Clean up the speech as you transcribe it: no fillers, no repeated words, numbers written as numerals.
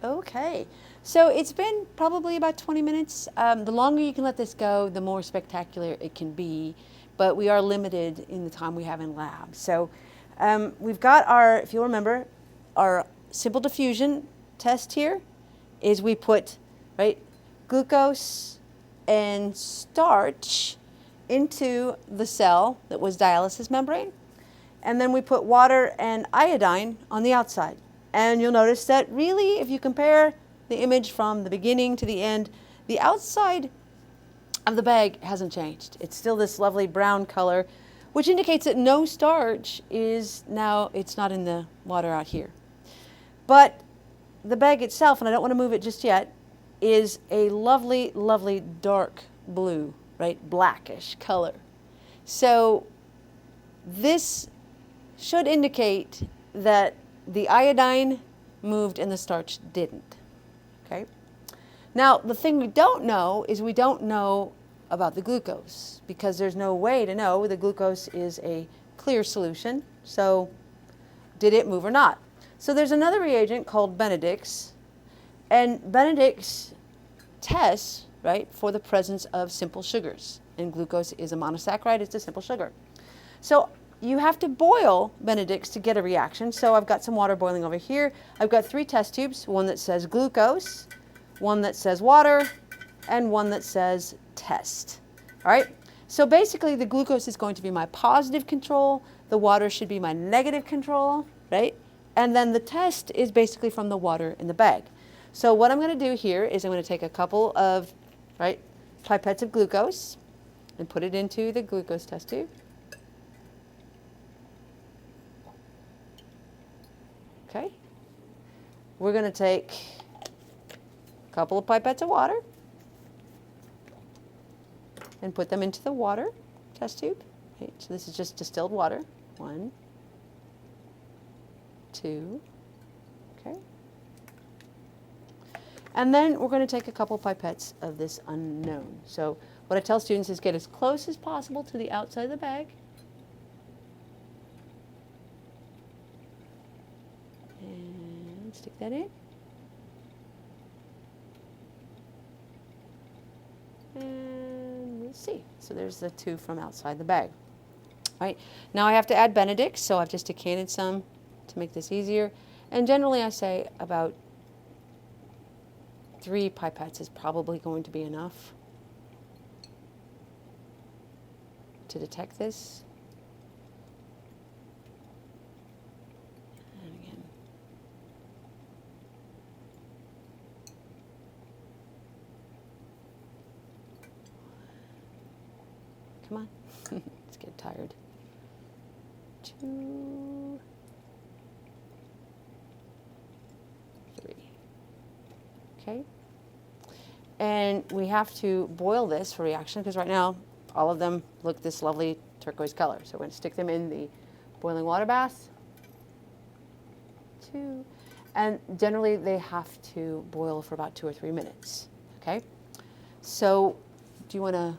Okay, so it's been probably about 20 minutes. The longer you can let this go, the more spectacular it can be, but we are limited in the time we have in lab. So we've got our, if you'll remember, our simple diffusion test here is we put, right, glucose and starch into the cell that was dialysis membrane, and then we put water and iodine on the outside. And you'll notice that really, if you compare the image from the beginning to the end, the outside of the bag hasn't changed. It's still this lovely brown color, which indicates that no starch is now, it's not in the water out here. But the bag itself, and I don't want to move it just yet, is a lovely, lovely dark blue, right, blackish color. So this should indicate that the iodine moved and the starch didn't, okay? Now, the thing we don't know is we don't know about the glucose because there's no way to know. The glucose is a clear solution, so did it move or not? So there's another reagent called Benedict's, and Benedict's tests, right, for the presence of simple sugars, and glucose is a monosaccharide, it's a simple sugar. So you have to boil Benedict's to get a reaction. So I've got some water boiling over here. I've got 3 test tubes, one that says glucose, one that says water, and one that says test. All right? So basically the glucose is going to be my positive control, the water should be my negative control, right? And then the test is basically from the water in the bag. So what I'm going to do here is I'm going to take a couple of, right, pipettes of glucose and put it into the glucose test tube. Okay, we're going to take a couple of pipettes of water and put them into the water test tube. Okay, so this is just distilled water. 1, 2, okay. And then we're going to take a couple pipettes of this unknown. So what I tell students is get as close as possible to the outside of the bag. Stick that in. And let's see. So there's the 2 from outside the bag. All right. Now I have to add Benedict's, so I've just decanted some to make this easier. And generally I say about 3 pipettes is probably going to be enough to detect this. Come on, let's get tired. 2, 3. Okay. And we have to boil this for reaction because right now all of them look this lovely turquoise color. So we're going to stick them in the boiling water bath. 2. And generally they have to boil for about 2 or 3 minutes. Okay. So do you want to